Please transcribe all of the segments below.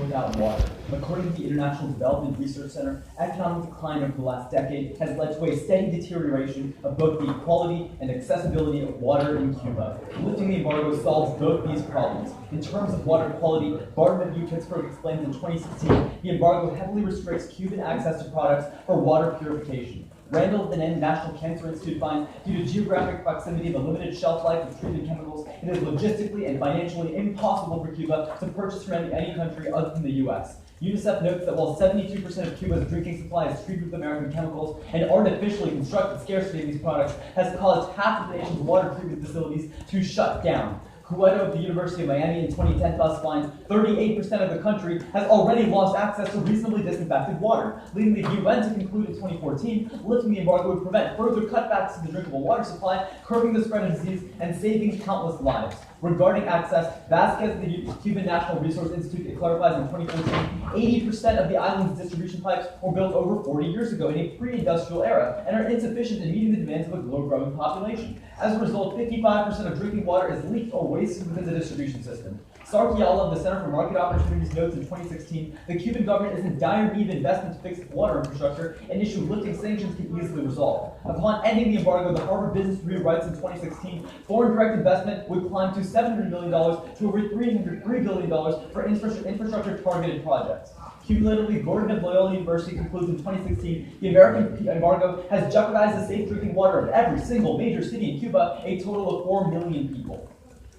without water. According to the International Development Research Center, economic decline over the last decade has led to a steady deterioration of both the quality and accessibility of water in Cuba. Lifting the embargo solves both these problems. In terms of water quality, Barton of Pittsburgh explains in 2016, the embargo heavily restricts Cuban access to products for water purification. Randall Benin National Cancer Institute finds, due to geographic proximity and the limited shelf life of treated chemicals, it is logistically and financially impossible for Cuba to purchase from any country other than the U.S. UNICEF notes that while 72% of Cuba's drinking supply is treated with American chemicals, and artificially constructed scarcity of these products has caused half of the nation's water treatment facilities to shut down. Cueto of the University of Miami in 2010 thus finds 38% of the country has already lost access to reasonably disinfected water, leading the UN to conclude in 2014 lifting the embargo would prevent further cutbacks to the drinkable water supply, curbing the spread of disease, and saving countless lives. Regarding access, Vasquez of the Cuban National Resource Institute clarifies in 2014, 80% of the island's distribution pipes were built over 40 years ago in a pre-industrial era and are insufficient in meeting the demands of a growing population. As a result, 55% of drinking water is leaked or wasted within the distribution system. Sarkiala of the Center for Market Opportunities notes in 2016, the Cuban government is in dire need of investment to fix its water infrastructure, an issue lifting sanctions can easily resolve. Upon ending the embargo, the Harvard Business Review writes in 2016, foreign direct investment would climb to $700 million to over $303 billion for infrastructure targeted projects. Cumulatively, Gordon of Loyola University concludes in 2016, the American embargo has jeopardized the safe drinking water of every single major city in Cuba, a total of 4 million people.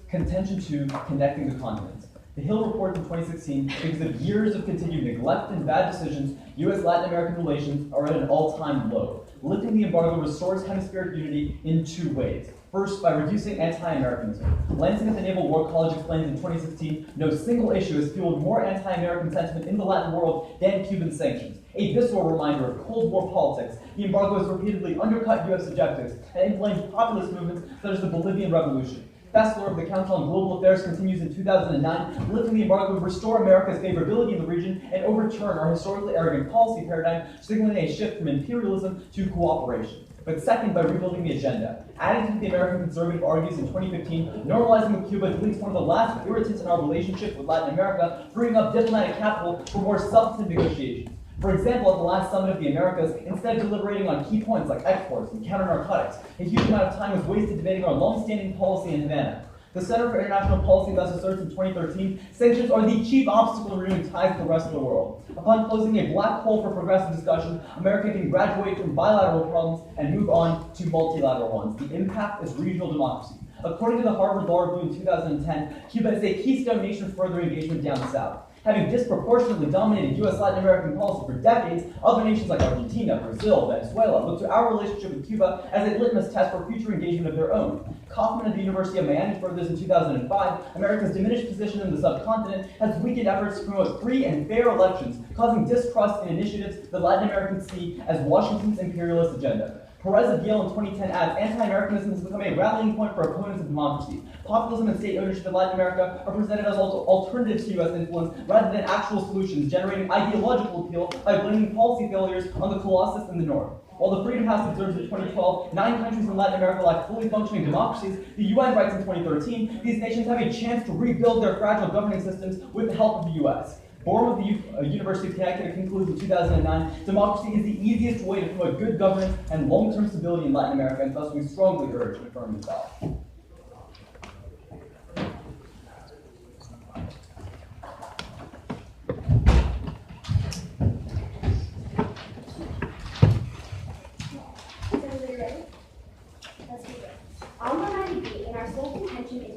Contention 2, connecting the continents. The Hill reports in 2016, because of years of continued neglect and bad decisions, U.S.-Latin American relations are at an all-time low. Lifting the embargo restores hemispheric unity in 2 ways. First, by reducing anti-Americanism. Lansing at the Naval War College explains in 2016, no single issue has fueled more anti-American sentiment in the Latin world than Cuban sanctions. A visceral reminder of Cold War politics, the embargo has repeatedly undercut U.S. objectives and inflamed populist movements such as the Bolivian Revolution. Fessler of the Council on Global Affairs continues in 2009, lifting the embargo would restore America's favorability in the region and overturn our historically arrogant policy paradigm, signaling a shift from imperialism to cooperation. But second, by rebuilding the agenda. Adding to what the American conservative argues in 2015, normalizing with Cuba deletes one of the last irritants in our relationship with Latin America, freeing up diplomatic capital for more substantive negotiations. For example, at the last Summit of the Americas, instead of deliberating on key points like exports and counter-narcotics, a huge amount of time was wasted debating our long-standing policy in Havana. The Center for International Policy thus asserts in 2013, sanctions are the chief obstacle in renewing ties with the rest of the world. Upon closing a black hole for progressive discussion, America can graduate from bilateral problems and move on to multilateral ones. The impact is regional democracy. According to the Harvard Law Review in 2010, Cuba is a keystone nation for further engagement down south. Having disproportionately dominated U.S.-Latin American policy for decades, other nations like Argentina, Brazil, Venezuela look to our relationship with Cuba as a litmus test for future engagement of their own. Kaufman of the University of Miami furthers in 2005, America's diminished position in the subcontinent has weakened efforts to promote free and fair elections, causing distrust in initiatives that Latin Americans see as Washington's imperialist agenda. Perez of Yale in 2010 adds, anti-Americanism has become a rallying point for opponents of democracy. Populism and state ownership in Latin America are presented as alternatives to U.S. influence rather than actual solutions, generating ideological appeal by blaming policy failures on the Colossus in the north. While the Freedom House observes in 2012, 9 countries in Latin America lack fully functioning democracies, the UN writes in 2013, these nations have a chance to rebuild their fragile governing systems with the help of the U.S. Borum of the University of Connecticut concludes in 2009, democracy is the easiest way to promote good governance and long-term stability in Latin America, and thus we strongly urge an affirmative ballot.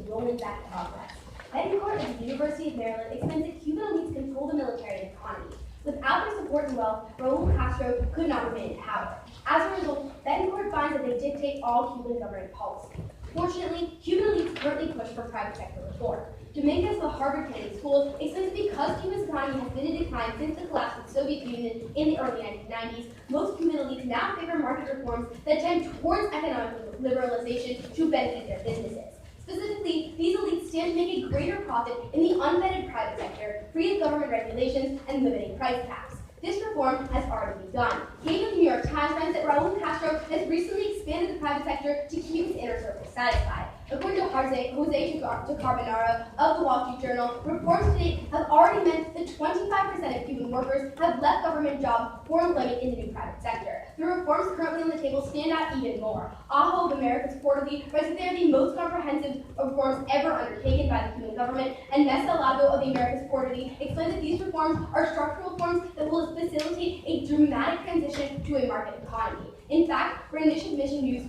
Rolling back progress. Betancourt at the University of Maryland explains that Cuban elites control the military and economy. Without their support and wealth, Raul Castro could not remain in power. As a result, Betancourt finds that they dictate all Cuban governing policy. Fortunately, Cuban elites currently push for private sector reform. Dominguez of the Harvard Kennedy School explains that because Cuba's economy has been in decline since the collapse of the Soviet Union in the early 1990s, most Cuban elites now favor market reforms that tend towards economic liberalization to benefit their businesses. Specifically, these elites stand to make a greater profit in the unvetted private sector, free of government regulations and limiting price caps. This reform has already begun. Kate of the New York Times finds that Raul Castro has recently expanded the private sector to keep his inner circle satisfied. According to Jose Carbonara of the Wall Street Journal, reforms to date have already meant that 25% of Cuban workers have left government jobs for employment in the new private sector. The reforms currently on the table stand out even more. AHO of America's Quarterly writes that they are the most comprehensive reforms ever undertaken by the Cuban government, and Mesa Lago of the America's Quarterly explains that these reforms are structural reforms that will facilitate a dramatic transition to a market economy. In fact, Rendition Mission News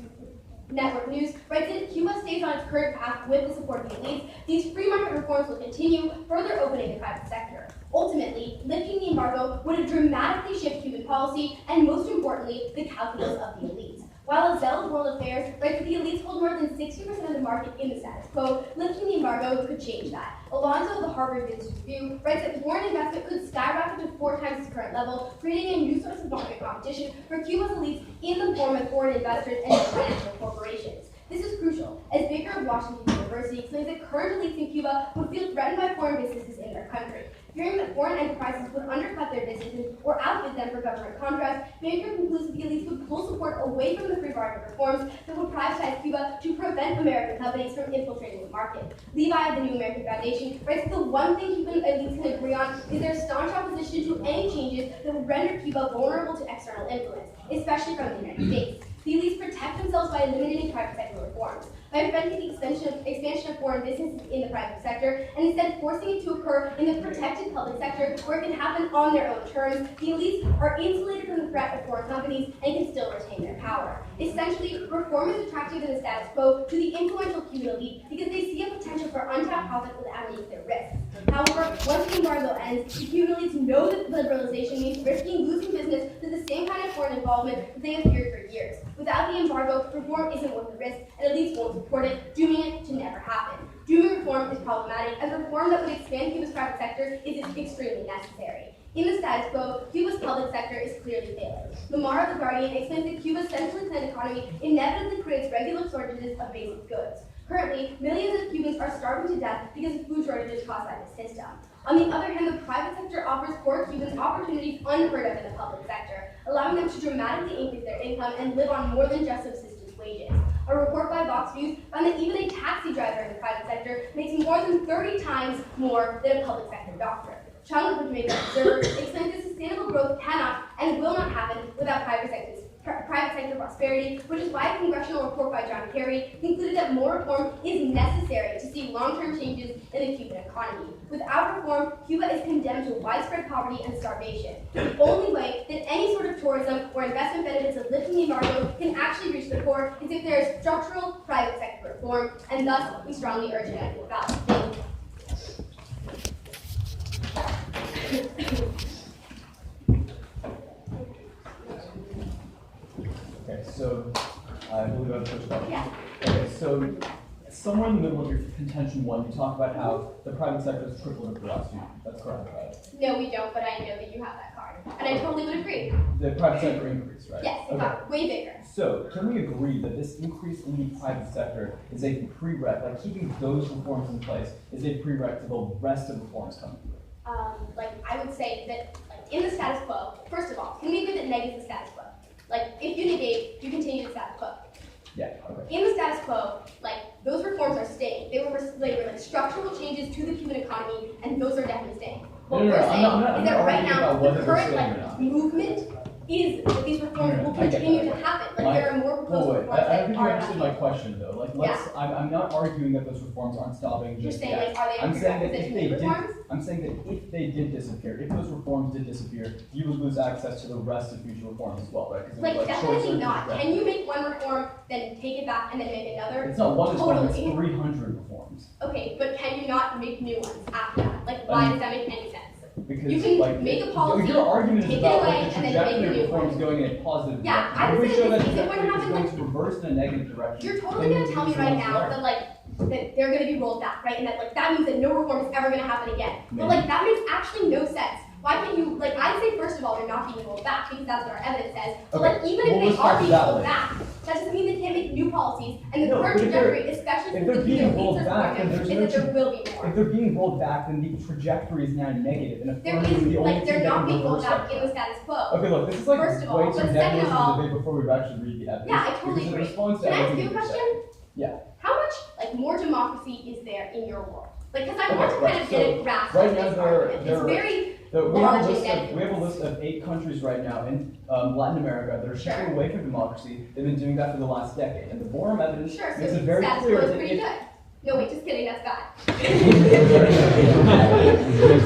Network News writes that if Cuba stays on its current path with the support of the elites, these free market reforms will continue, further opening the private sector. Ultimately, lifting the embargo would have dramatically shifted Cuban policy and, most importantly, the calculus of the elites. While Azell of World Affairs writes that the elites hold more than 60% of the market in the status quo, lifting the embargo could change that. Alonzo of the Harvard Business Review writes that foreign investment could skyrocket to 4 times its current level, creating a new source of market competition for Cuba's elites in the form of foreign investors and financial corporations. This is crucial, as Baker of Washington University explains that current elites in Cuba would feel threatened by foreign businesses in their country. Fearing that foreign enterprises would undercut their businesses or outbid them for government contracts, Baker concludes that the elites would pull support away from the free market reforms that would privatize Cuba to prevent American companies from infiltrating the market. Levi of the New American Foundation writes that the one thing Cuban elites can agree on is their staunch opposition to any changes that would render Cuba vulnerable to external influence, especially from the United States. The elites protect themselves by eliminating private sector reforms, by preventing the expansion of foreign businesses in the private sector, and instead forcing it to occur in the protected public sector where it can happen on their own terms. The elites are insulated from the threat of foreign companies and can still retain their power. Essentially, reform is attractive in the status quo to the influential Cuban elite because they see a potential for untapped profit without any of their risks. However, once the embargo ends, the Cuban elites know that liberalization means risking losing business to the same kind of foreign involvement that they have feared for years. Without the embargo, reform isn't worth the risk, and elites won't support it, dooming it to never happen. Dooming reform is problematic, as reform that would expand Cuba's private sector is extremely necessary. In the status quo, Cuba's public sector is clearly failing. Lamar of The Guardian explains that Cuba's centrally planned economy inevitably creates regular shortages of basic goods. Currently, millions of Cubans are starving to death because of food shortages caused by the system. On the other hand, the private sector offers poor Cubans opportunities unheard of in the public sector, allowing them to dramatically increase their income and live on more than just subsistence wages. A report by Vox News found that even a taxi driver in the private sector makes more than 30 times more than a public sector doctor. Chung of the Jamaica Observer explains that sustainable growth cannot and will not happen without private sector prosperity, which is why a congressional report by John Kerry concluded that more reform is necessary to see long-term changes in the Cuban economy. Without reform, Cuba is condemned to widespread poverty and starvation. The only way that any sort of tourism or investment benefits of lifting the embargo can actually reach the poor is if there is structural private sector reform, and thus we strongly urge it ballot. Thank you. Okay, so I believe I have the first question. Yeah. Okay, so somewhere in the middle of your contention one, you talk about how the private sector has tripled over the last few years. That's correct, right? No, we don't, but I know that you have that card. And I totally would agree. The private sector increase, right? Yes, it got way bigger. So, can we agree that this increase in the private sector is a prereq, like keeping those reforms in place is a prereq to the rest of the reforms coming through? I would say that, in the status quo, first of all, can we agree that neg is the status quo? If you negate, you continue the status quo. Yeah, okay. In the status quo, those reforms are staying. They were structural changes to the Cuban economy, and those are definitely staying. What we're saying is that right now, the current movement is that these reforms will continue to happen. There are more proposed reforms I don't think you are understood my question though. I'm not arguing that those reforms aren't stopping. You're saying are they reforms? I'm saying that if they did disappear, if those reforms did disappear, you would lose access to the rest of future reforms as well, right? Definitely not. Can you make one reform, then take it back, and then make another? It's not one reform, it's 300 reforms. Okay, but can you not make new ones after that? Why does that make any sense? Because you can make a policy, your argument is take about it away, the and then make a trajectory new of reforms one. going in a positive Yeah, direction. I would If we say show that that the if it trajectory is going happen, to reverse in a negative direction. You're totally going to tell me right now that they're going to be rolled back, right? And that means that no reform is ever going to happen again. But that makes actually no sense. Why can't you, I'd say first of all, they're not being rolled back because that's what our evidence says. But even if they are being rolled back, that doesn't mean they can't make new policies. And the current trajectory, especially if they're being rolled back, then is that there will be more. If they're being rolled back, then the trajectory is now negative. And There is, they're not being rolled back in the status quo. Okay, look, this is First of all, way too but second negative of all, to debate before we actually read the evidence. Yeah, I totally agree. Can I ask you a question? Yeah. How much more democracy is there in your world? Because I want to kind of get a grasp right of now this argument. It's very We have a list of 8 countries right now in Latin America that are shifting away from democracy. They've been doing that for the last decade. And the Borum evidence makes it very clear that pretty good. No, wait, just kidding, that's bad.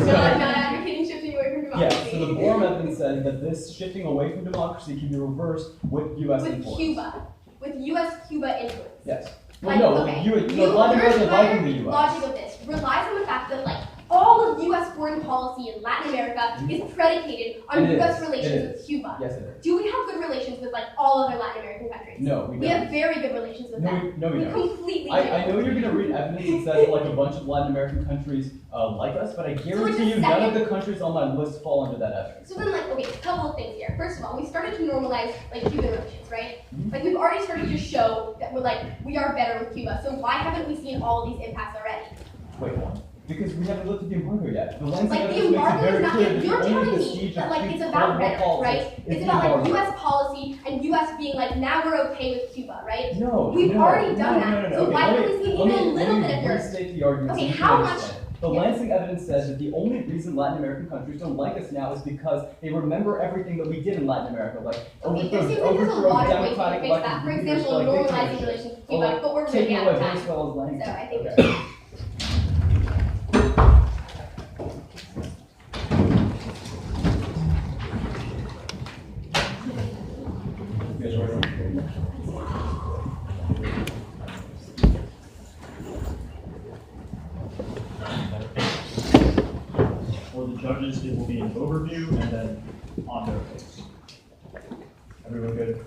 No, I'm not advocating shifting away from democracy. Yeah, so the Borum evidence says that this shifting away from democracy can be reversed with U.S. influence. With U.S.-Cuba influence. Yes. Well, Well, no, okay. Latin America liking the U.S. Logic of this relies on the fact that, like, all of U.S. foreign policy in Latin America is predicated on U.S. relations with Cuba. Yes, it is. Do we have good relations with, like, all other Latin American countries? No, we don't. We have very good relations with them. No, we don't. Completely do. I know you're going to read evidence that says like a bunch of Latin American countries like us, but I guarantee you none of the countries on my list fall under that evidence. So then, like, okay, a couple of things here. First of all, we started to normalize, like, Cuban relations, right? Like, we've already started to show that we are better with Cuba. So why haven't we seen all of these impacts already? Wait, what? Because we haven't looked at the embargo yet. The Like, the embargo is not, you're telling me that, like, it's about rhetoric, right? It's about, like, U.S. policy and U.S. being like, now we're okay with Cuba, right? No, We've already done that. No. So why haven't we seen even a little bit of yours? Restate the argument. Okay, how much? The Lansing evidence says that the only reason Latin American countries don't like us now is because they remember everything that we did in Latin America, like There's a lot of ways to fix that. For example, normalizing relations with Cuba, but we're really out of time. So I think For the judges, it will be an overview and then on their case. Everyone good?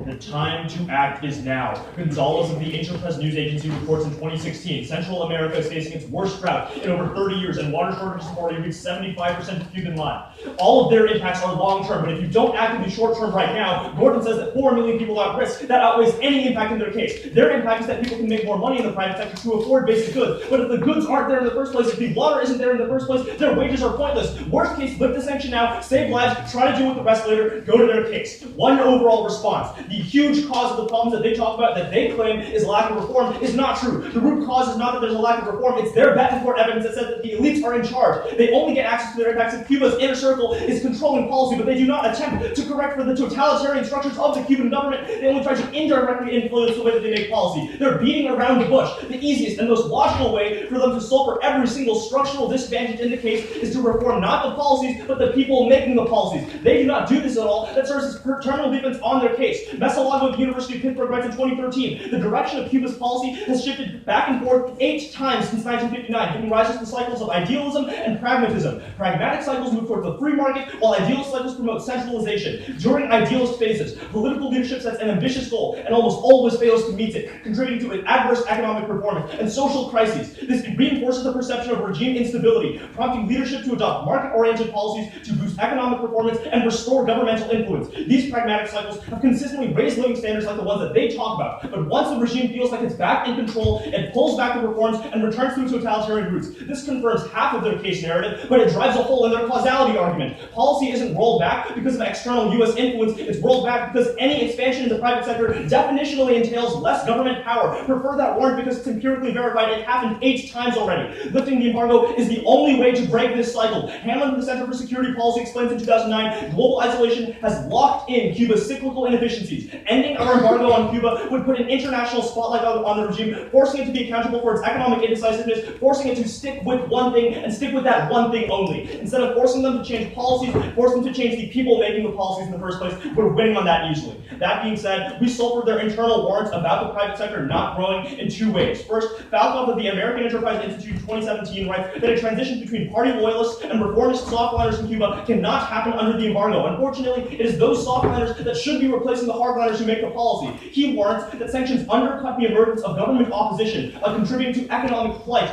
The time to act is now. Gonzalez of the Interpress News Agency reports in 2016, Central America is facing its worst drought in over 30 years, and water shortages have already reached 75% of Cuban land. All of their impacts are long-term, but if you don't act in the short-term right now, Gordon says that 4 million people are at risk. That outweighs any impact in their case. Their impact is that people can make more money in the private sector to afford basic goods, but if the goods aren't there in the first place, if the water isn't there in the first place, their wages are pointless. Worst case, lift the sanction now, save lives, try to deal with the rest later, go to their case. One overall response. The huge cause of the problems that they talk about, that they claim is lack of reform, is not true. The root cause is not that there's a lack of reform, it's their Betancourt evidence that says that the elites are in charge. They only get access to their impacts if Cuba's inner circle is controlling policy, but they do not attempt to correct for the totalitarian structures of the Cuban government. They only try to indirectly influence the way that they make policy. They're beating around the bush. The easiest and most logical way for them to solve for every single structural disadvantage in the case is to reform not the policies, but the people making the policies. They do not do this at all. That serves as terminal defense on their case. Mesolago of the University of Pittsburgh writes in 2013, the direction of Cuba's policy has shifted back and forth 8 times since 1959, giving rise to the cycles of idealism and pragmatism. Pragmatic cycles move toward the free market, while idealist cycles promote centralization. During idealist phases, political leadership sets an ambitious goal and almost always fails to meet it, contributing to an adverse economic performance and social crises. This reinforces the perception of regime instability, prompting leadership to adopt market-oriented policies to boost economic performance and restore governmental influence. These pragmatic cycles have consistently raised living standards like the ones that they talk about, but once the regime feels like it's back in control, it pulls back the reforms and returns to totalitarian roots. This confirms half of their case narrative, but it drives a hole in their causality argument. Policy isn't rolled back because of external U.S. influence, it's rolled back because any expansion in the private sector definitionally entails less government power. Prefer that warrant because it's empirically verified. It happened 8 times already. Lifting the embargo is the only way to break this cycle. Hamlin from the Center for Security Policy explains in 2009, global isolation has locked in Cuba's cyclical inefficiencies. Ending our embargo on Cuba would put an international spotlight on the regime, forcing it to be accountable for its economic indecisiveness, forcing it to stick with one thing and stick with that one thing only. Instead of forcing them to change policies, force them to change the people making the policies in the first place. We're winning on that easily. That being said, we sulfured their internal warrants about the private sector not growing in 2 ways. First, Falcoff of the American Enterprise Institute in 2017 writes that a transition between party loyalists and reformist softliners in Cuba cannot happen under the embargo. Unfortunately, it is those softliners that should be replacing the hardliners who make the policy. He warns that sanctions undercut the emergence of government opposition, contributing to economic flight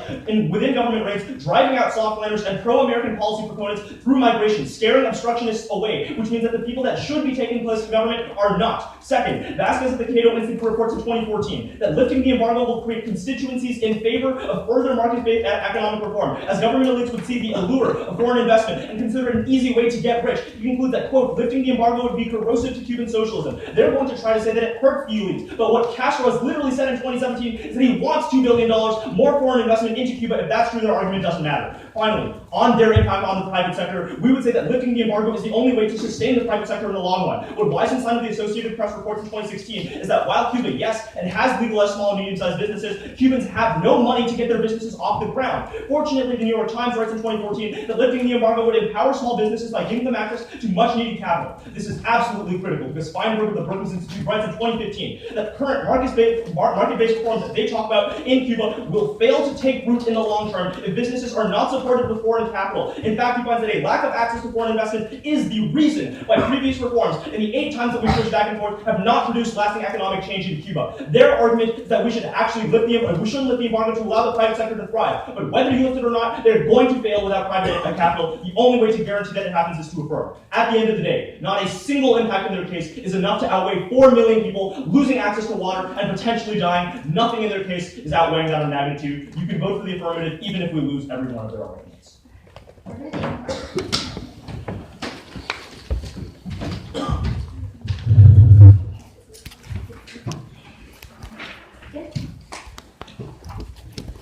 within government ranks, driving out softliners and pro-American policy proponents through migration, scaring obstructionists away, which means that the people that should be taking place in government are not. Second, Vasquez at the Cato Institute reports in 2014 that lifting the embargo will create constituencies in favor of further market-based economic reform, as government elites would see the allure of foreign investment and consider it an easy way to get rich. He concludes that, quote, lifting the embargo would be corrosive to Cuban socialism. Their one to try to say that it hurts the elites. But what Castro has literally said in 2017 is that he wants $2 billion more foreign investment into Cuba. If that's true, their argument doesn't matter. Finally, on their impact on the private sector, we would say that lifting the embargo is the only way to sustain the private sector in the long run. What Weisenstein of the Associated Press reports in 2016 is that while Cuba, yes, and has legalized small and medium-sized businesses, Cubans have no money to get their businesses off the ground. Fortunately, the New York Times writes in 2014 that lifting the embargo would empower small businesses by giving them access to much-needed capital. This is absolutely critical because Feinberg of the Brookings Institute writes in 2015 that current market-based reforms that they talk about in Cuba will fail to take root in the long term if businesses are not supported with foreign capital. In fact, he finds that a lack of access to foreign investment is the reason why previous reforms, and the 8 times that we pushed back and forth, have not produced lasting economic change in Cuba. Their argument is that we should actually we shouldn't lift the embargo to allow the private sector to thrive. But whether you lift it or not, they're going to fail without private capital. The only way to guarantee that it happens is to affirm. At the end of the day, not a single impact in their case is enough to outweigh 4 million people losing access to water and potentially dying. Nothing in their case is outweighing that in magnitude. You can vote for the affirmative even if we lose every one of their arguments.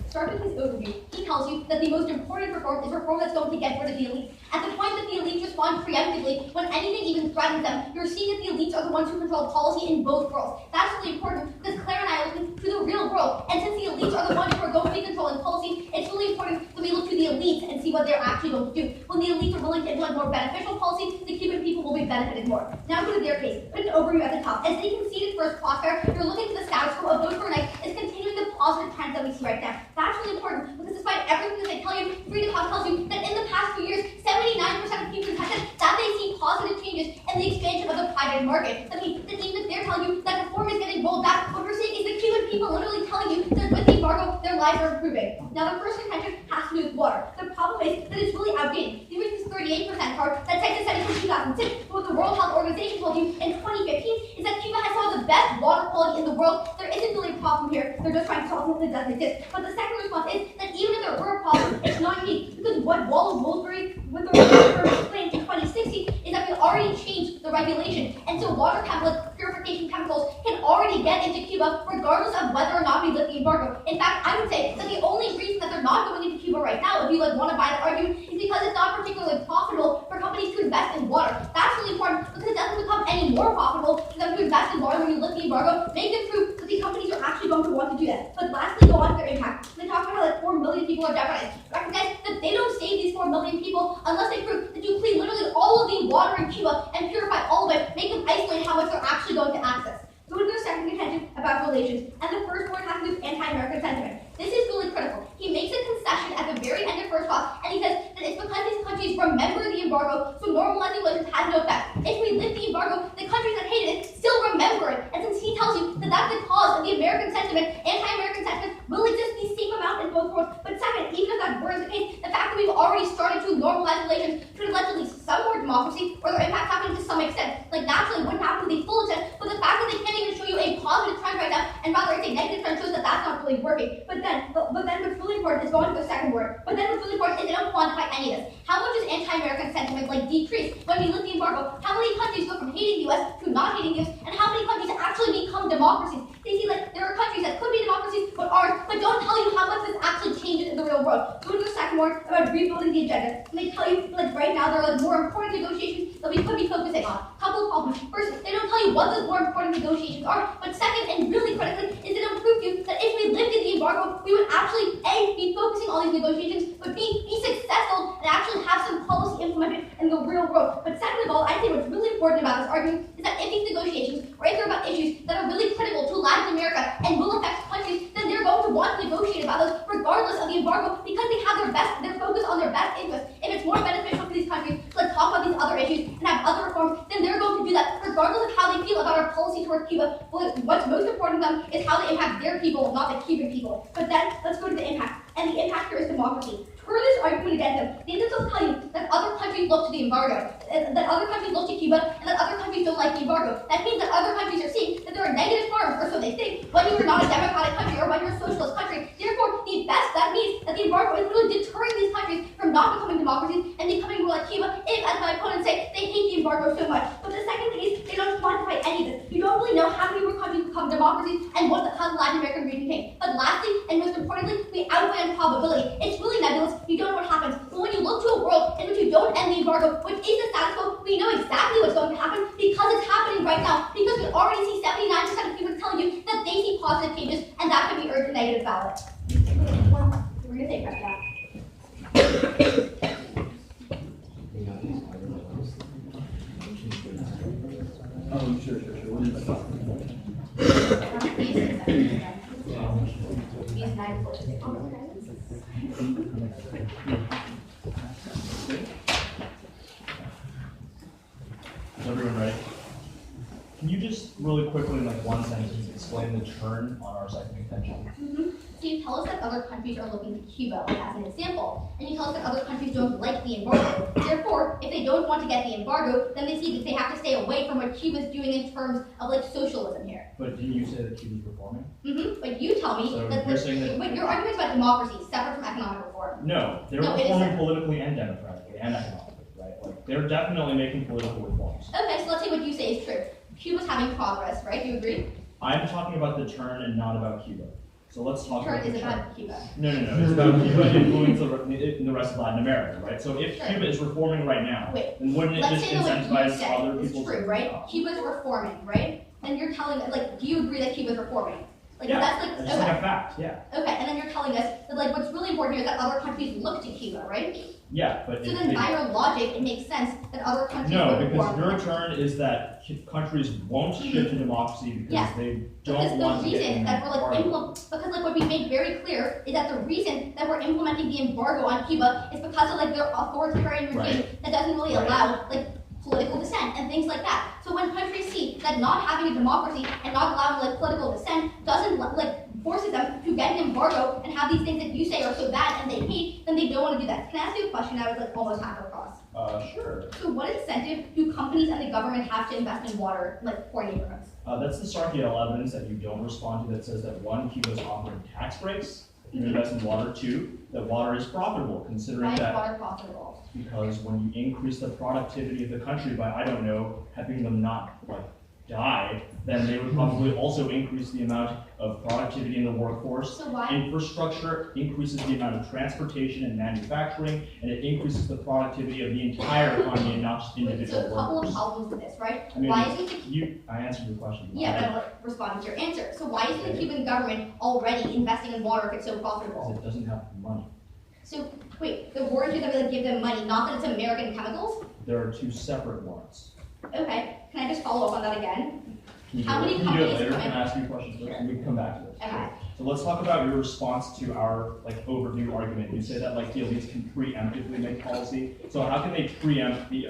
Start with his overview. He tells you that the most important reform is reform that's going to get rid of the elite. At the point that the elites respond preemptively, when anything even threatens them, you're seeing that the elites are the ones who control policy in both worlds. That's really important because Claire and I are looking to the real world. And since the elites are the ones who are going to be controlling policy, it's really important that we look to the elites and see what they're actually going to do. When the elites are willing to implement more beneficial policy, the Cuban people will be benefited more. Now go to their case. Put an overview at the top. As they conceded first crosshair, you're looking to the status quo of vote for night is continuing the positive trends that we see right now. That's really important because despite everything that they tell you, Freedom House tells you that in the past few years, 79% of Cubans have said that they see positive changes in the expansion of the private market. That means that even if they're telling you that reform is getting rolled back, what we're seeing is the Cuban people literally telling you that with the embargo, their lives are improving. Now, the first contention has to do with water. The problem is that it's really outdated. You reach this 38% part that Texas said in 2006, but what the World Health Organization told you in 2015 is that Cuba has some of the best water quality in the world. There isn't really a problem here. They're just trying to solve something that doesn't exist. But the second response is that even if there were a problem, it's not unique. Because what Wallace Woolsbury with the reform explained in 2016 is that we already changed the regulation. And so water purification chemicals can already get into Cuba regardless of whether or not we lift the embargo. In fact, I would say that the only reason that they're not going into Cuba right now, if you want to buy that argument, is because it's not particularly profitable for companies to invest in water. That's really important because it doesn't become any more profitable for them to invest in water when you lift the embargo. Make it prove that the companies are actually going to want to do that. But lastly, go on to their impact. They talk about how 4 million people are jeopardized. Recognize that they don't save these 4 million people unless they prove that you clean literally all of the water in Cuba and purify all of it, make them isolate how much they're actually going to access. So we're going to second contention about relations, and the first one has to do with anti-American sentiment. This is really critical. He makes a concession at the very end of first talk, and he says that it's because these countries remember the embargo, so normalizing relations has no effect. If we lift the embargo, the countries that hated it still remember it. And since he tells you that that's the cause of the American sentiment, anti-American sentiment will exist the same amount in both worlds. But second, even if that were the case, the fact that we've already started to normalize relations could have led to at least some more democracy, or their impact happening to some extent. Like naturally, wouldn't happen to the full extent, but the fact that they can't even show you a positive trend right now, and rather it's a negative trend, shows that that's not really working. But then what's really important is going to the second word. But then what's really important is they don't quantify any of this. How much does anti-American sentiment decrease when we lift the embargo? How many countries go from hating the U.S. to not hating the U.S. And how many countries actually become democracies? They see there are countries that could be democracies but aren't, but don't tell you how much this actually changes in the real world. Go to the second word about rebuilding the agenda. And they tell you right now there are more important negotiations that we could be focusing on. Couple of problems. First, they don't tell you what those more important negotiations are. But second, and really critically, is they don't prove to you that if we lifted the embargo, we would actually A, be focusing on these negotiations, but B, be successful and actually have some policy implemented in the real world. But second of all, I think what's really important about this argument is that if these negotiations, or if they're about issues that are really critical to Latin America and will affect countries, then they're going to want to negotiate about those regardless of the embargo because they have their focus on their best interests. If it's more beneficial for these countries to talk about these other issues and have other reforms, then they're going to do that regardless of how they feel about our policy towards Cuba. What's most important to them is how they impact their people, not the Cuban people. But then, let's go to the impact. And the impact here is democracy. Furthest argument against them, they will tell you that other countries look to the embargo, that other countries look to Cuba, and that other countries don't like the embargo. That means that other countries are seeing that there are negative harms, or so they think, when you are not a democratic country or when you're a socialist country. Therefore, that means that the embargo is really deterring these countries from not becoming democracies and becoming more like Cuba if, as my opponents say, they hate the embargo so much. But the second thing is, they don't quantify any of this. You don't really the Latin American region came. But lastly, and most importantly, we outweigh on probability. It's really nebulous, you don't know what happens. But when you look to a world in which you don't end the embargo, which is the status quo, we know exactly what's going to happen because it's happening right now. Because we already see 79% of people telling you that they see positive changes, and that could be urgent negative ballot. We're gonna take that down. Oh, sure. What is that? Is everyone ready? Can you just really quickly, in like one sentence, explain the turn on our second contention? So you tell us that other countries are looking to Cuba as an example, and you tell us that other countries don't like the embargo. Therefore, if they don't want to get the embargo, then they see that they have to stay away from what Cuba's doing in terms of like socialism here. But didn't you say that Cuba's reforming? But you tell me So that you're saying that- wait, your argument's about democracy, separate from economic reform. No, they're No, it reforming isn't. politically and democratically and economically, right? Like they're definitely making political reforms. Okay, so let's say what you say is true. Cuba's having progress, right? Do you agree? I'm talking about the turn and not about Cuba. So let's talk Turn about the is turn. about Cuba. No. It's about Cuba influence in the rest of Latin America, right? So if Sure. Cuba is reforming right now, Wait, then wouldn't it let's just say that what you incentivize said other is people true, to right? stop? Cuba's reforming, right? Then you're telling us, like, do you agree that Cuba's reforming? Like, Yeah, that's like, it's just like okay. a fact, yeah. Okay, and then you're telling us that, like, what's really important here is that other countries look to Cuba, right? Yeah, but So if then they- by your logic, it makes sense that other countries no, would because reform. your turn is that countries won't shift to democracy because Yeah. they Because don't the want to get reason in that we're like embargo. because like what we made very clear is that the reason that we're implementing the embargo on Cuba is because of like their authoritarian regime Right. that doesn't really Right. allow like political dissent and things like that. So when countries see that not having a democracy and not allowing like political dissent doesn't like forces them to get an embargo and have these things that you say are so bad and they hate, then they don't want to do that. Can I ask you a question I was like almost half across? Sure. So what incentive do companies and the government have to invest in water like poor neighborhoods? That's the Sarkiel evidence that you don't respond to that says that one, Cuba's offering tax breaks if you invest in water. Two, that water is profitable, considering Why is that water profitable? because when you increase the productivity of the country by, I don't know, having them not like die, then they would probably also increase the amount of productivity in the workforce. So why? Infrastructure increases the amount of transportation and manufacturing, and it increases the productivity of the entire economy and not just So individual a couple of workers. problems with this, right? I mean, Why isn't the I answered your question. yeah, but I'm like, responding to your answer. So why isn't the Cuban government already investing in water if it's so Because profitable? it doesn't have money. So wait, the warrant is that we like give them money, not that it's American chemicals? There are two separate warrants. Okay, can I just follow up on that again? Can you How do it? many Can you do it companies later? come Can in? I ask you a question first? Sure. We can come back to this. Okay. So let's talk about your response to our like overview argument. You say that like the elites can preemptively make policy. So how can they preempt the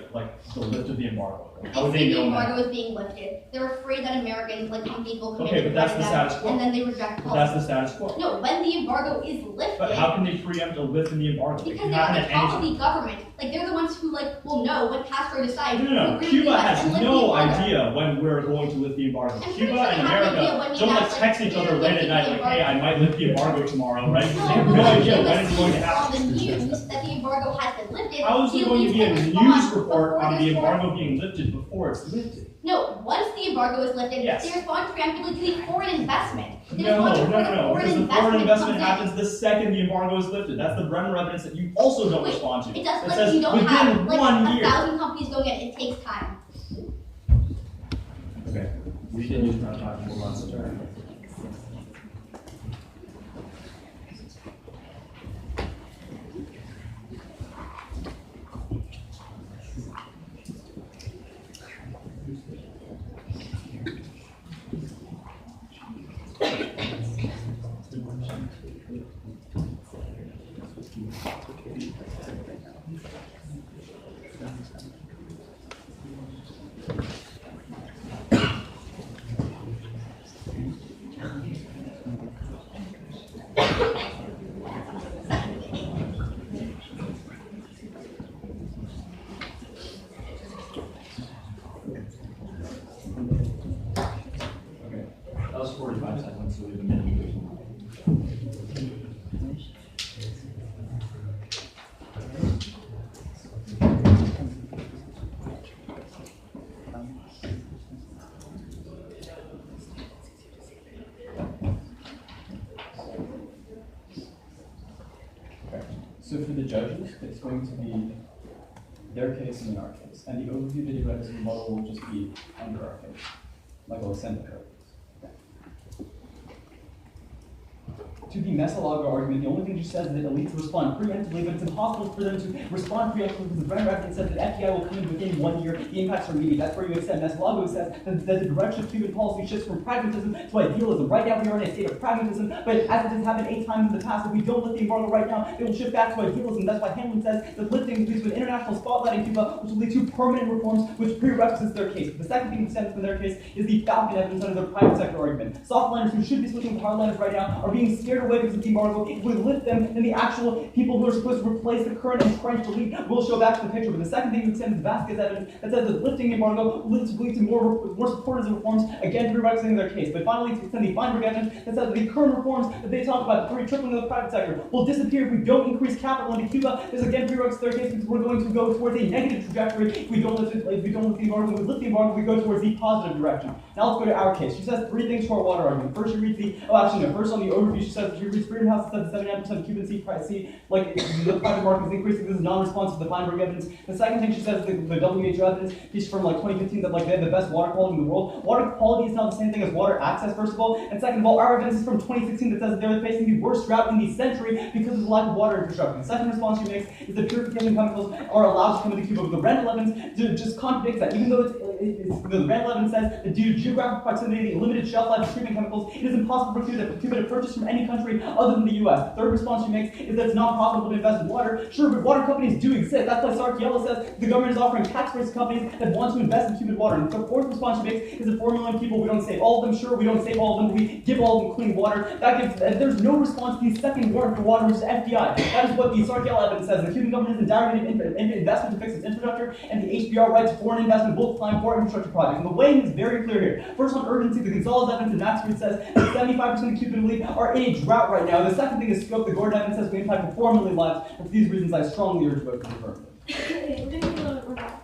the lift of the embargo? Like, how They would they see the know embargo that? is being lifted. They're afraid that Americans, like companies, will come Okay, in but and that's reject the them, status quo. and then they reject But that's policy. the status quo. No, when the embargo is lifted, But how can they preempt a lift in the embargo? It because can they're happen on at the top any of time. the government. Like they're the ones who like will know when Castro decides. No, to no. agree with Cuba the US has and lift the no embargo. idea when we're going to lift the embargo. I'm pretty Cuba sure and they have no idea America when he don't like has, like, text each other they're late at lifting night the like, hey, embargo. I might lift the embargo tomorrow, right? They No, have but no when idea Cuba when it's going to sees happen. on the news that the embargo has been lifted, How is the there going to elites be a can news respond report before on the there's more- embargo being lifted before it's lifted? No, once the embargo is lifted, Yes. they respond preemptively to the foreign investment. They No, respond before the because the foreign investment comes in. happens the second the embargo is lifted. That's the Brenner evidence that you also don't Wait, respond to. It does, It like, says you don't within have like 1 year. 1,000 companies going in. It takes time. Okay, we can use our time. Hold on, sorry. Okay, that was 45 seconds, so we have a minute. So for the judges, it's going to be their case and then our case. And the overview that you read as a model will just be under our case, like I'll send the code. To the Messalago argument, the only thing she says is that elites respond preemptively, but it's impossible for them to respond preemptively because the Brenner Reference says that FDI will come in within 1 year, the impacts are immediate. That's where you accept. Messalago says that the direction of Cuban policy shifts from pragmatism to idealism. Right now we are in a state of pragmatism, but as it has happened 8 times in the past, if we don't lift the embargo right now, it will shift back to idealism. That's why Hamlin says that lifting leads to an international spotlight in Cuba, which will lead to permanent reforms, which prerequisites their case. The second thing that stands for their case is the Falcon evidence under the private sector argument. Softliners who should be switching to hardliners right now are being scared away because of the embargo. If we lift them, then the actual people who are supposed to replace the current entrenched elite will show back to the picture. But the second thing you extend is Vasquez evidence that says that lifting the embargo will lead to more supporters of reforms, again prerequisiting their case. But finally, to extend the Feinberg evidence that says that the current reforms that they talk about, tripling of the private sector, will disappear if we don't increase capital into Cuba. This again prerequisites their case because we're going to go towards a negative trajectory if we don't lift the embargo. If we lift the embargo, we go towards the positive direction. Now let's go to our case. She says 3 things to our water argument. First, she reads first on the overview, she says, she reads Freedom House says 79% of Cuban sea price, like the private market is increasing. This is non-responsive to the Feinberg evidence. The second thing she says, the WHO evidence piece from like 2015 that like they have the best water quality in the world. Water quality is not the same thing as water access, first of all. And second of all, our evidence is from 2016 that says that they're facing the worst drought in the century because of the lack of water infrastructure. The second response she makes is that purification chemicals are allowed to come into Cuba, but the Randall evidence just contradicts that. Even though the Randall evidence says that due to geographic proximity and the limited shelf life of treatment chemicals, it is impossible for Cuba to purchase from any country other than the U.S. The third response she makes is that it's not profitable to invest in water. Sure, but water companies do exist. That's why Sarkiela says the government is offering tax breaks to companies that want to invest in Cuban water. And the fourth response she makes is that 4 million people, we don't save all of them. Sure, we don't save all of them, we give all of them clean water. There's no response to the second word for water, which is FDI. That is what the Sarkiela evidence says. The Cuban government has indirectly investment to fix its infrastructure, and the HBR writes foreign investment multiplying for infrastructure projects. And the weighing is very clear here. First on urgency, the Gonzalez evidence and Max Reed says that 75% of Cuban elite are in a drought right now. The second thing is scope. The Gordon evidence says we impact 4 million lives, and for these reasons I strongly urge vote for the affirmative. Okay, we're going to do a little bit more back.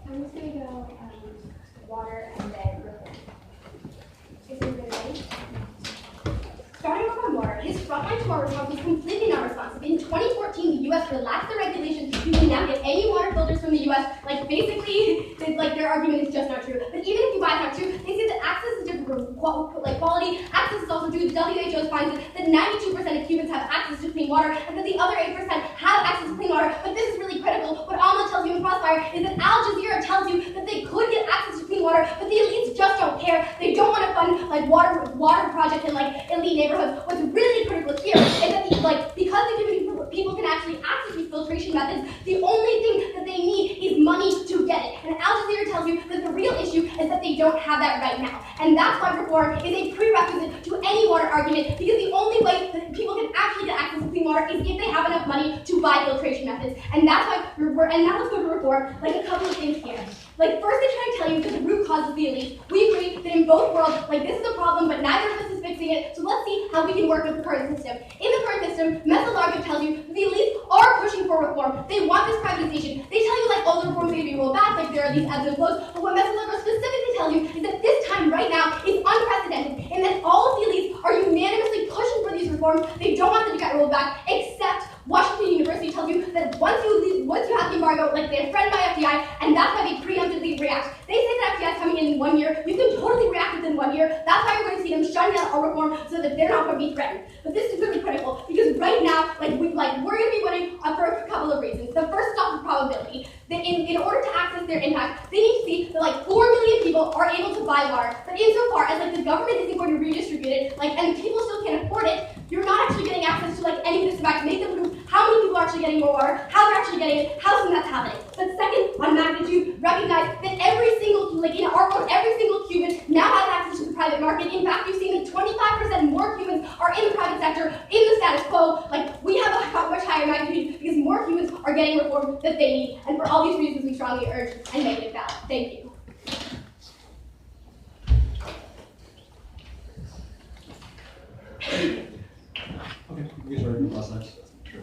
I'm just going to go water and then reform. Is everybody ready? Starting off on water, his frontline to our response was completely non-responsive. In 2014, the U.S. relaxed the regulations. You can now get any water filters from the U.S. Like basically, their argument is just not true. But even if you buy it not true, they say that access is different from quality. Access is also true. The WHO finds that 92% of Cubans have access to clean water, and that the other 8% have access to clean water. But this is really critical. What Alma tells you in Crossfire is that Al Jazeera tells you that they could get access to clean water, but the elites just don't care. They don't want to fund like water projects in like elite neighborhoods. What's really critical here is that because the people can actually access these filtration methods, the only thing that they need is money to get it. And Al Jazeera tells you that the real issue is that they don't have that right now. And that's why reform is a prerequisite to any water argument, because the only way that people can actually get access to clean water is if they have enough money to buy filtration methods. And that's why and now let's go to reform. Like a couple of things here. Like first they try to tell you that the root cause is the elite. We agree that in both worlds, like this is a problem, but neither of us is fixing it. So let's see how we can work with the current system. In the current system, Messalago tells you that the elites are pushing for reform. They want this privatization. They tell you like, oh, the reforms are going to be rolled back, like there are these ebbs and flows. But what Messalago specifically tells you is that this time right now is unprecedented, and that all of the elites are unanimously pushing for these reforms. They don't want them to get rolled back, except Washington University tells you that once you have the embargo, like they're threatened by FDI, and that's why they preemptively react. They say that FDI is coming in 1 year. You can totally react within 1 year. That's why you're going to see them shutting down our reform so that they're not going to be threatened. But this is really critical because right now we're gonna be winning for a couple of reasons. The first off is probability. That in order to access their impact, they need to see that 4 million people are able to buy water. But insofar as the government isn't going to redistribute it, and people still can't afford it, you're not actually getting access to any of this impact. Make them prove how many people are actually getting more water, how they're actually getting it, how soon that's happening. But second, on magnitude, recognize that every single Cuban now has access to the private market. In fact, you've seen that 25% more Cubans are in the private sector in the status quo. We have a much higher magnitude because more Cubans are getting reform that they need. And for all these reasons, we strongly urge and make it valid. Thank you. Okay, you guys ready for class next? Sure.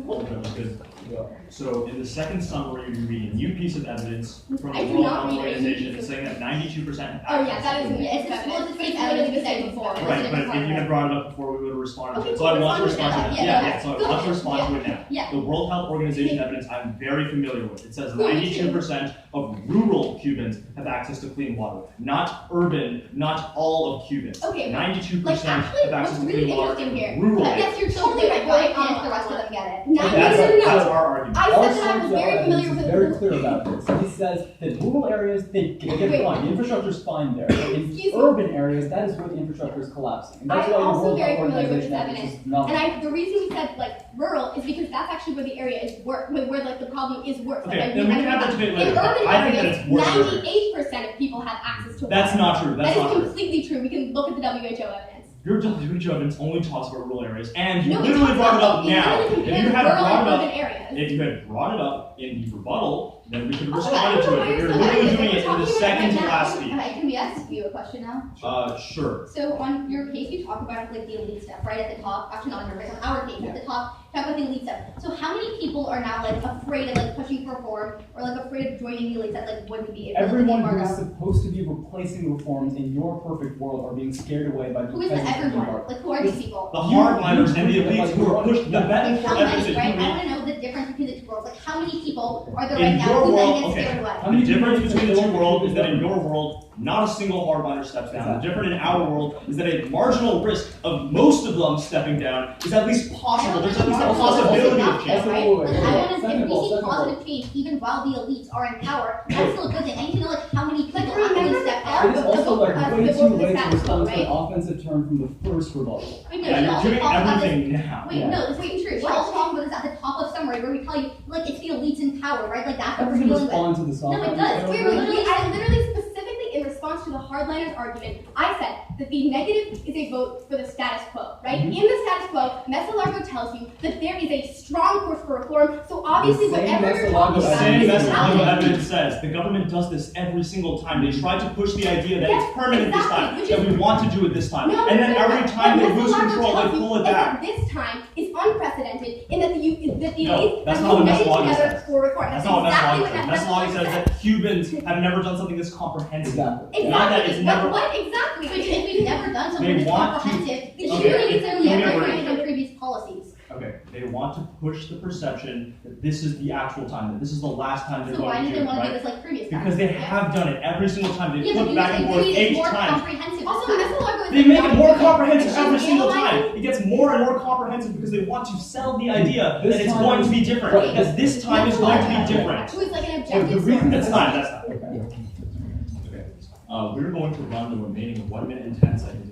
Okay, that's good. Yeah. So in the second summary, you read a new piece of evidence from the I do World not Health read it. Organization. It's saying that 92% Oh yeah, that is it's the same evidence we said before. Right, but if you had brought it up before, we would have responded to Okay, it. So I want to respond respond to to it. that. Yeah, so I want to respond to it now. Yeah. The World Health Organization evidence I'm very familiar with. It says Cool, me too. 92% of rural Cubans have access to clean water. Not urban, not all of Cubans. Okay, 92% actually, have access what's to really clean water interesting in here. rural Yes, areas. you're totally right. Why can't the rest of them get it? That's our argument. I Our said that I was side very familiar is with very clear about this. He says that rural areas, they get Wait. fine. The infrastructure's fine there. But in Excuse me. urban areas, that is where the infrastructure is collapsing. And that's I'm why the also World very Health familiar with this Organization evidence. is novel. And the reason we said rural is because that's actually where the area is worse, where the problem is worse. Okay, then we can have that debate in later. urban I think that areas, it's worse. 98% of people have access to water. That's not true. That's That not is true. completely true. We can look at the WHO evidence. Your WHO evidence only talks about rural areas, and you No, literally it's brought it up not. now. You If literally you had compare rural brought it and up, urban areas. if you had brought it up in the rebuttal, then we could have Okay, responded to it. But you're literally doing it in the We're talking second to about it last now. speech. Okay, can we ask you a question now? Sure. So on your case, you talk about the elite stuff, right at the top. Actually, not on your case, on our case, at the top, talk about the elite stuff. So how many people are now afraid of pushing for reform or afraid of joining the elites that wouldn't be able to Everyone who embargo? is supposed to be replacing reforms in your perfect world are being scared away by the Who is the presence of the everyone? embargo. Who are these people? The hardliners and the elites who are pushed the bet How for many, everything. right? I want to know the difference between the two worlds. How many people are there In right your now who then world, get okay. scared away? How many The difference people between the two don't worlds think is that in it's your world, not a single hardliner steps down. The difference in our world is that a marginal risk of most of them stepping down is at least possible. There's at least a possibility of change. That's Right? wait, wait, Like, wait. I want to, Second if of we all, see second of all. positive change, even while the elites are in power, that's still a good thing. I need to know how many people But remember actually step that down. It is also way the too book is late to status quo, respond to an right? offensive turn from the first rebuttal. Wait, no, Yeah, we you're also doing talk about this. everything now. Wait, Yeah. no, this isn't true. We all talk about this at the top of summary where we tell you, it's the elites in power, right? That's That what we're doesn't dealing with. respond to the soft No, it evidence. does. I don't We're agree. I literally specifically in response to the hardliners argument, I said that the negative is a vote for the status quo, right? Mhm. In the status quo, Mesa-Largo tells you that there is a strong push for reform. So obviously, The same whatever you're Mesa-Largo talking The about same is message happening. evidence says the government does this every single time. They try to push the idea that Yes, it's permanent this exactly, time, which that is- we want to do it this time. No, And then no, every no. time they What lose Mesa-Largo control, tells they you pull it is that back. this time is unprecedented in that the No, elites that's have not what united Mesa-Largo together says. for reform. That's not what exactly Mesa-Largo says. Mesa-Largo says that Cubans have never done something this comprehensive. Exactly. Not that it's Exactly. never. What exactly? But if we've never done something They that's want to- comprehensive, the Okay, community can can we never agree? agree on previous policies. Okay, they want to push the perception that this is the actual time, that this is the last time they're So why going do to they do it, want to do right? this like previous times? Because they have done it every single time. They Yeah, but flip you back and forth it's 8 more times. comprehensive. Also, this time. Mesa-Largo is They make it more not- comprehensive She's every single analyzing- time. It gets more and more comprehensive because they want to sell the idea This that it's time- going to be different. Right. Because this time is going to be different. Who is like an the objective reason source. That's not. That's not. Okay. Okay. We're going to run the remaining 1 minute and 10 seconds.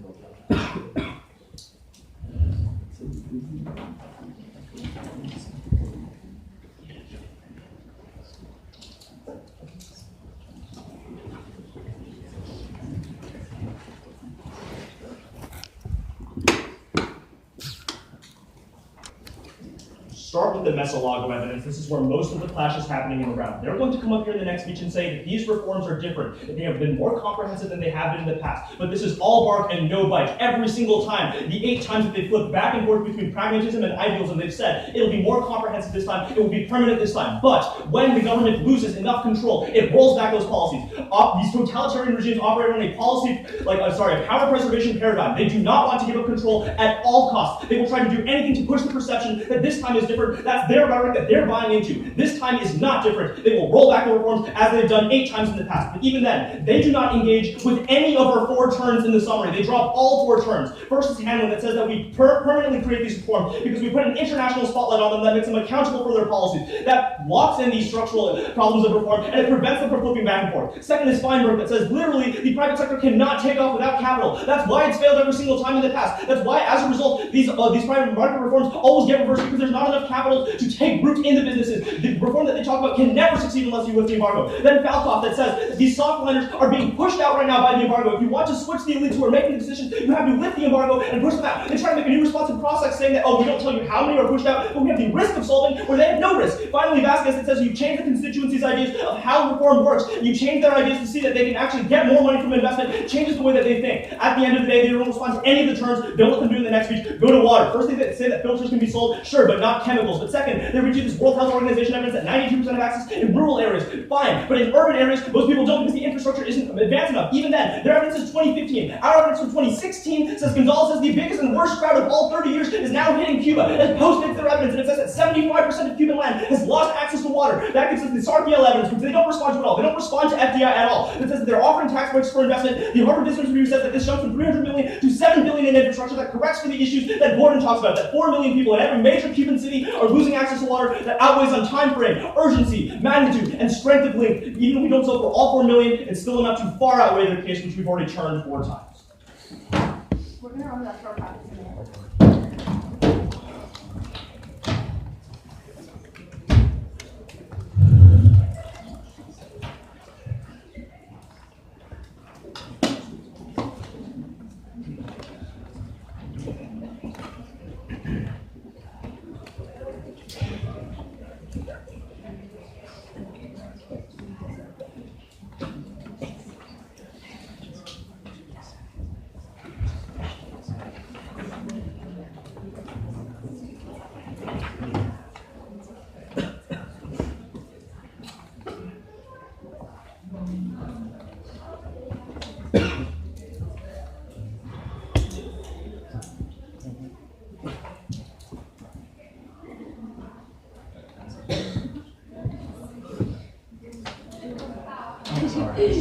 Start with the Mesa-Largo evidence. This is where most of the clash is happening in the round. They're going to come up here in the next speech and say that these reforms are different, that they have been more comprehensive than they have been in the past. But this is all bark and no bite every single time. The 8 times that they flip back and forth between pragmatism and idealism, they've said it'll be more comprehensive this time, it will be permanent this time. But when the government loses enough control, it rolls back those policies. These totalitarian regimes operate on a a power preservation paradigm. They do not want to give up control at all costs. They will try to do anything to push the perception that this time is different. word. That's their rhetoric that they're buying into. This time is not different. They will roll back the reforms as they've done 8 times in the past. But even then, they do not engage with any of our 4 terms in the summary. They drop all 4 terms. First is handling that says that we permanently create these reforms because we put an international spotlight on them that makes them accountable for their policies, that locks in these structural problems of reform, and it prevents them from flipping back and forth. Second is Feinberg that says literally the private sector cannot take off without capital. That's why it's failed every single time in the past. That's why, as a result, these private market reforms always get reversed because there's not enough capital to take root in the businesses. The reform that they talk about can never succeed unless you lift the embargo. Then Falcoff that says that these soft landers are being pushed out right now by the embargo. If you want to switch the elites who are making the decisions, you have to lift the embargo and push them out. They try to make a new responsive process saying that, oh, we don't tell you how many are pushed out, but we have the risk of solving where they have no risk. Finally, Vasquez that says you change the constituency's ideas of how reform works. You change their ideas to see that they can actually get more money from investment. It changes the way that they think. At the end of the day, they don't respond to any of the terms. Don't let them do in the next speech. Go to water. First, they say that filters can be sold, sure, but not chemicals. But second, they read you this World Health Organization evidence that 92% of access in rural areas. Fine, but in urban areas, most people don't because the infrastructure isn't advanced enough. Even then, their evidence is 2015. Our evidence from 2016 says Gonzalez says the biggest and worst drought of all 30 years is now hitting Cuba. And postdates their evidence, and it says that 75% of Cuban land has lost access to water. That gives us the Sarkiel evidence, because they don't respond to it all. They don't respond to FDI at all. It says that they're offering tax breaks for investment. The Harvard Business Review says that this jumps from 300 million to 7 billion in infrastructure that corrects for the issues that Gordon talks about, that 4 million people in every major Cuban city are losing access to water, that outweighs on time frame, urgency, magnitude, and strength of link. Even if we don't sell for all 4 million, it's still enough to far outweigh their case, which we've already turned 4 times. We're going to run that for our practice in a minute. Making sure. Is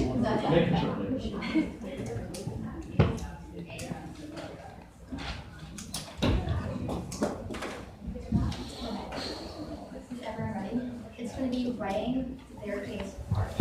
everyone ready? It's going to be writing their case first.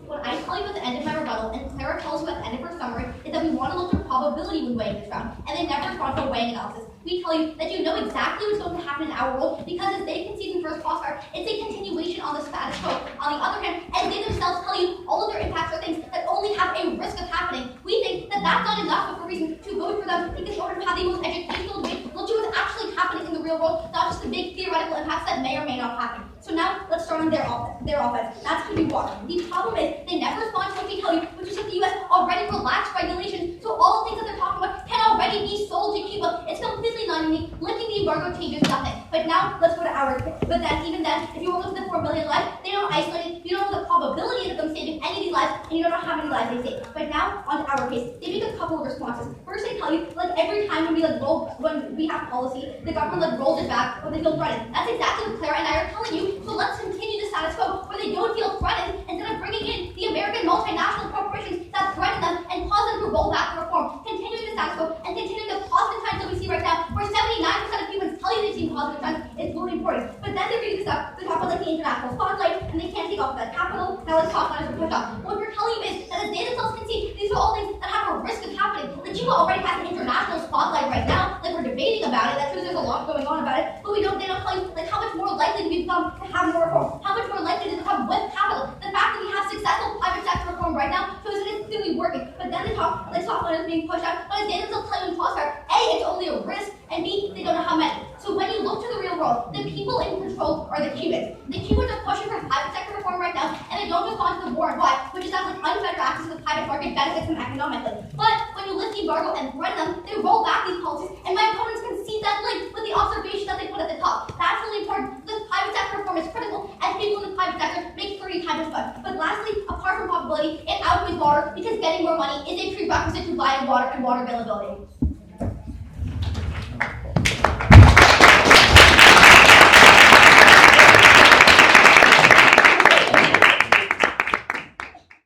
What I tell you at the end of my rebuttal, and Clara tells you at the end of her summary, is that we want to look at probability when weighing this round, and they never respond to a weighing analysis. We tell you that you know exactly what's going to happen in our world because as they concede in first crossfire, it's a continuation on the status quo. On the other hand, as they themselves tell you, all of their impacts are things that only have a risk of happening. We think that that's not enough of a reason to vote for them because in order to have the most educational debate, look to what's actually happening in the real world, not just the big theoretical impacts that may or may not happen. So now, let's start on their offense. That's going to be water. The problem is, they never respond to what we tell you, which is that the U.S. already relaxed regulations, so all the things that they're talking about can already be sold to Cuba. It's completely non-unique. Lifting the embargo changes nothing. But now, let's go to our case. But then, even then, if you look at the 4 million lives, they don't isolate it. You don't know the probability of them saving any of these lives, and you don't know how many lives they save. But now, on our case, they make a couple of responses. First, they tell you, like every time when we have policy, the government rolls it back when they feel threatened. That's exactly what Clara and I are telling you. So let's continue the status quo where they don't feel threatened instead of bringing in the American multinational corporations that threaten them and cause them to roll back the reform. Continuing the status quo and continuing the positive trends that we see right now, where 79% of Cubans tell you they've seen positive trends, is really important. But then they're reading this up, they talk about like the international spotlight, and they can't take off that capital. Now let's talk about it for push off. What we're telling you is that as they themselves can see, these are all things that have a risk of happening. Like Cuba already has an international spotlight right now, like we're debating about it. That shows there's a lot going on about it, but they don't tell you like how much more likely do we become to have more reform? How much more likely does it become with capital? The fact that we have successful private sector reform right now shows that it's clearly working. But then they talk about it being pushed out, but as they themselves tell you in crossfire, A, it's only a risk, and B, they don't know how many. So when you look to the real world, the people in control are the Cubans. The Cubans are pushing for private sector reform right now, and they don't respond to the war and why, which is that like unfettered access to the private market benefits them economically. But when you lift the embargo and threaten them, they roll back these policies, and my opponents can see that link with the observation that they put at the top. That's really important. The private sector reform is critical, and people in the private sector make 30 times as much. But lastly, apart from probability, it outweighs water because getting more money is a prerequisite to buying water and water availability.